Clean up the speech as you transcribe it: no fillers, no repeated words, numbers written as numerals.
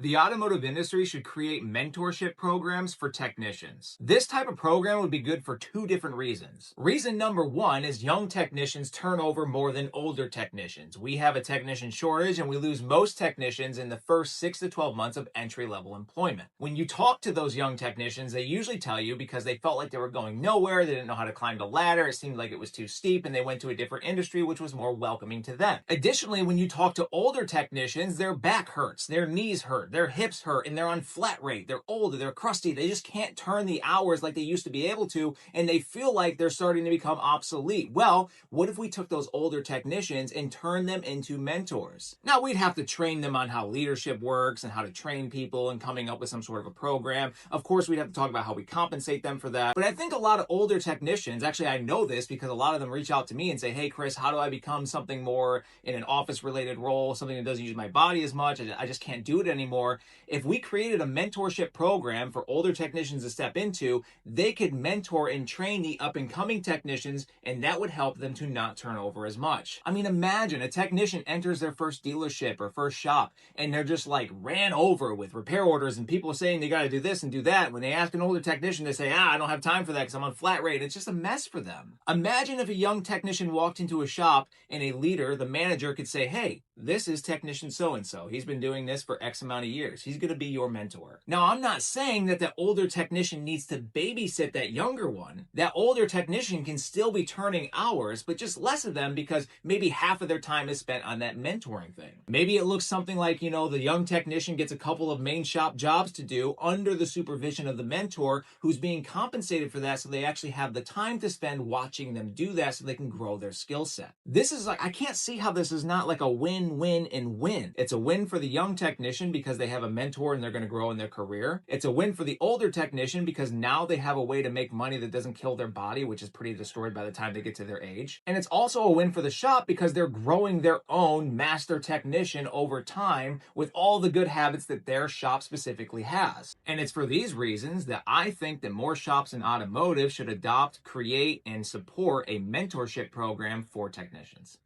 The automotive industry should create mentorship programs for technicians. This type of program would be good for two different reasons. Reason number one is young technicians turn over more than older technicians. We have a technician shortage and we lose most technicians in the first 6 to 12 months of entry-level employment. When you talk to those young technicians, they usually tell you because they felt like they were going nowhere, they didn't know how to climb the ladder, it seemed like it was too steep, and they went to a different industry which was more welcoming to them. Additionally, when you talk to older technicians, their back hurts, their knees hurt, their hips hurt, and they're on flat rate. They're older, they're crusty, they just can't turn the hours like they used to be able to, and they feel like they're starting to become obsolete. Well, what if we took those older technicians and turned them into mentors? Now, we'd have to train them on how leadership works and how to train people and coming up with some sort of a program. Of course, we'd have to talk about how we compensate them for that. But I think a lot of older technicians, actually, I know this because a lot of them reach out to me and say, hey, Chris, how do I become something more in an office-related role, something that doesn't use my body as much? I just can't do it anymore. If we created a mentorship program for older technicians to step into, they could mentor and train the up-and-coming technicians, and that would help them to not turn over as much. I mean, imagine a technician enters their first dealership or first shop, and they're just like ran over with repair orders and people saying they got to do this and do that. When they ask an older technician, they say, I don't have time for that because I'm on flat rate. It's just a mess for them. Imagine if a young technician walked into a shop and a leader, the manager, could say, hey, this is technician so-and-so. He's been doing this for X amount of years. He's going to be your mentor. Now, I'm not saying that that older technician needs to babysit that younger one. That older technician can still be turning hours, but just less of them because maybe half of their time is spent on that mentoring thing. Maybe it looks something like, the young technician gets a couple of main shop jobs to do under the supervision of the mentor who's being compensated for that, so they actually have the time to spend watching them do that so they can grow their skill set. This is like, I can't see how this is not like a win, and win. It's a win for the young technician because they have a mentor and they're going to grow in their career. It's a win for the older technician because now they have a way to make money that doesn't kill their body, which is pretty destroyed by the time they get to their age. And it's also a win for the shop because they're growing their own master technician over time with all the good habits that their shop specifically has. And it's for these reasons that I think that more shops in automotive should adopt, create, and support a mentorship program for technicians.